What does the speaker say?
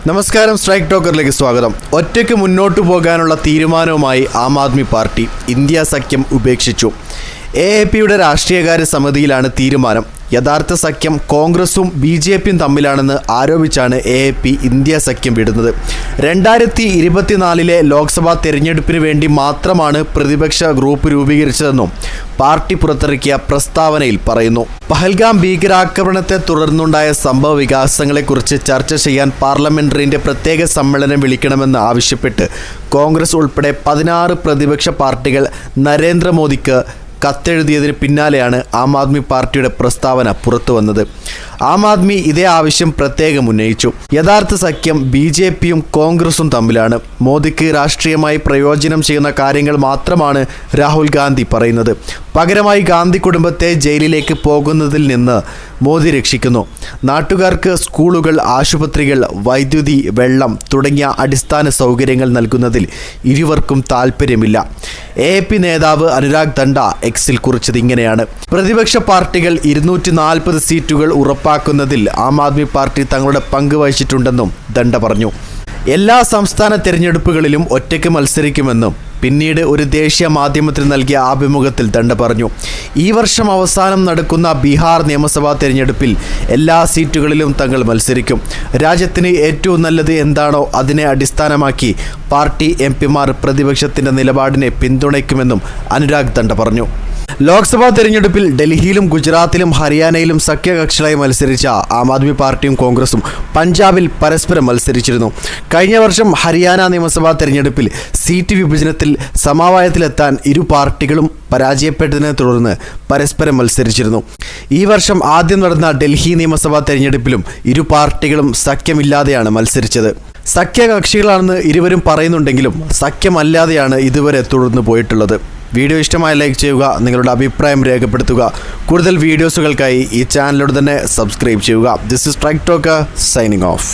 നമസ്കാരം, സ്ട്രൈക്ക് ടോക്കറിലേക്ക് സ്വാഗതം. ഒറ്റയ്ക്ക് മുന്നോട്ടു പോകാനുള്ള തീരുമാനവുമായി ആം ആദ്മി പാർട്ടി ഇന്ത്യ സഖ്യം ഉപേക്ഷിച്ചു. AAPയുടെ രാഷ്ട്രീയകാര്യ സമിതിയിലാണ് തീരുമാനം. യഥാർത്ഥ സഖ്യം കോൺഗ്രസും BJPയും തമ്മിലാണെന്ന് ആരോപിച്ചാണ് AAP ഇന്ത്യ സഖ്യം വിടുന്നത്. 2024 ലോക്സഭാ തെരഞ്ഞെടുപ്പിന് വേണ്ടി മാത്രമാണ് പ്രതിപക്ഷ ഗ്രൂപ്പ് രൂപീകരിച്ചതെന്നും പാർട്ടി പുറത്തിറക്കിയ പ്രസ്താവനയിൽ പറയുന്നു. പഹൽഗാം ഭീകരാക്രമണത്തെ തുടർന്നുണ്ടായ സംഭവ വികാസങ്ങളെക്കുറിച്ച് ചർച്ച ചെയ്യാൻ പാർലമെന്ററിന്റെ പ്രത്യേക സമ്മേളനം വിളിക്കണമെന്ന് ആവശ്യപ്പെട്ട് കോൺഗ്രസ് ഉൾപ്പെടെ 16 പ്രതിപക്ഷ പാർട്ടികൾ നരേന്ദ്രമോദിക്ക് കത്തെഴുതിയതിന് പിന്നാലെയാണ് ആം ആദ്മി പാർട്ടിയുടെ പ്രസ്താവന പുറത്തു വന്നത്. ആം ആദ്മി ഇതേ ആവശ്യം പ്രത്യേകം ഉന്നയിച്ചു. യഥാർത്ഥ സഖ്യം BJPയും കോൺഗ്രസും തമ്മിലാണ്. മോദിക്ക് രാഷ്ട്രീയമായി പ്രയോജനം ചെയ്യുന്ന കാര്യങ്ങൾ മാത്രമാണ് രാഹുൽ ഗാന്ധി പറയുന്നത്. പകരമായി ഗാന്ധി കുടുംബത്തെ ജയിലിലേക്ക് പോകുന്നതിൽ നിന്ന് മോദി രക്ഷിക്കുന്നു. നാട്ടുകാർക്ക് സ്കൂളുകൾ, ആശുപത്രികൾ, വൈദ്യുതി, വെള്ളം തുടങ്ങിയ അടിസ്ഥാന സൗകര്യങ്ങൾ നൽകുന്നതിൽ ഇരുവർക്കും താല്പര്യമില്ല. AAP നേതാവ് അനുരാഗ് ദണ്ഡ എക്സിൽ കുറിച്ചത് ഇങ്ങനെയാണ്: പ്രതിപക്ഷ പാർട്ടികൾ 240 സീറ്റുകൾ ഉറപ്പാക്കുന്നതിൽ ആം ആദ്മി പാർട്ടി തങ്ങളുടെ പങ്ക് വഹിച്ചിട്ടുണ്ടെന്നും ദണ്ഡ പറഞ്ഞു. എല്ലാ സംസ്ഥാന തെരഞ്ഞെടുപ്പുകളിലും ഒറ്റയ്ക്ക് മത്സരിക്കുമെന്നും പിന്നീട് ഒരു ദേശീയ മാധ്യമത്തിന് നൽകിയ അഭിമുഖത്തിൽ ദണ്ഡ പറഞ്ഞു. ഈ വർഷം അവസാനം നടക്കുന്ന ബീഹാർ നിയമസഭാ തെരഞ്ഞെടുപ്പിൽ എല്ലാ സീറ്റുകളിലും തങ്ങൾ മത്സരിക്കും. രാജ്യത്തിന് ഏറ്റവും നല്ലത് എന്താണോ അതിനെ അടിസ്ഥാനമാക്കി പാർട്ടി MPമാർ പ്രതിപക്ഷത്തിൻ്റെ നിലപാടിനെ പിന്തുണയ്ക്കുമെന്നും അനുരാഗ് ദണ്ഡ പറഞ്ഞു. ലോക്സഭാ തെരഞ്ഞെടുപ്പിൽ ഡൽഹിയിലും ഗുജറാത്തിലും ഹരിയാനയിലും സഖ്യകക്ഷികളായി മത്സരിച്ച ആം ആദ്മി പാർട്ടിയും കോൺഗ്രസും പഞ്ചാബിൽ പരസ്പരം മത്സരിച്ചിരുന്നു. കഴിഞ്ഞ വർഷം ഹരിയാന നിയമസഭാ തെരഞ്ഞെടുപ്പിൽ സീറ്റ് വിഭജനത്തിൽ സമവായത്തിലെത്താൻ ഇരു പാർട്ടികളും പരാജയപ്പെട്ടതിനെ തുടർന്ന് പരസ്പരം മത്സരിച്ചിരുന്നു. ഈ വർഷം ആദ്യം നടന്ന ഡൽഹി നിയമസഭാ തെരഞ്ഞെടുപ്പിലും ഇരു പാർട്ടികളും സഖ്യമില്ലാതെയാണ് മത്സരിച്ചത്. സഖ്യകക്ഷികളാണെന്ന് ഇരുവരും പറയുന്നുണ്ടെങ്കിലും സഖ്യമല്ലാതെയാണ് ഇതുവരെ തുടർന്നു പോയിട്ടുള്ളത്. വീഡിയോ ഇഷ്ടമായി ലൈക്ക് ചെയ്യുക, നിങ്ങളുടെ അഭിപ്രായം രേഖപ്പെടുത്തുക. കൂടുതൽ വീഡിയോസുകൾക്കായി ഈ ചാനലിലൂടെ തന്നെ സബ്സ്ക്രൈബ് ചെയ്യുക. This is strike talker signing off.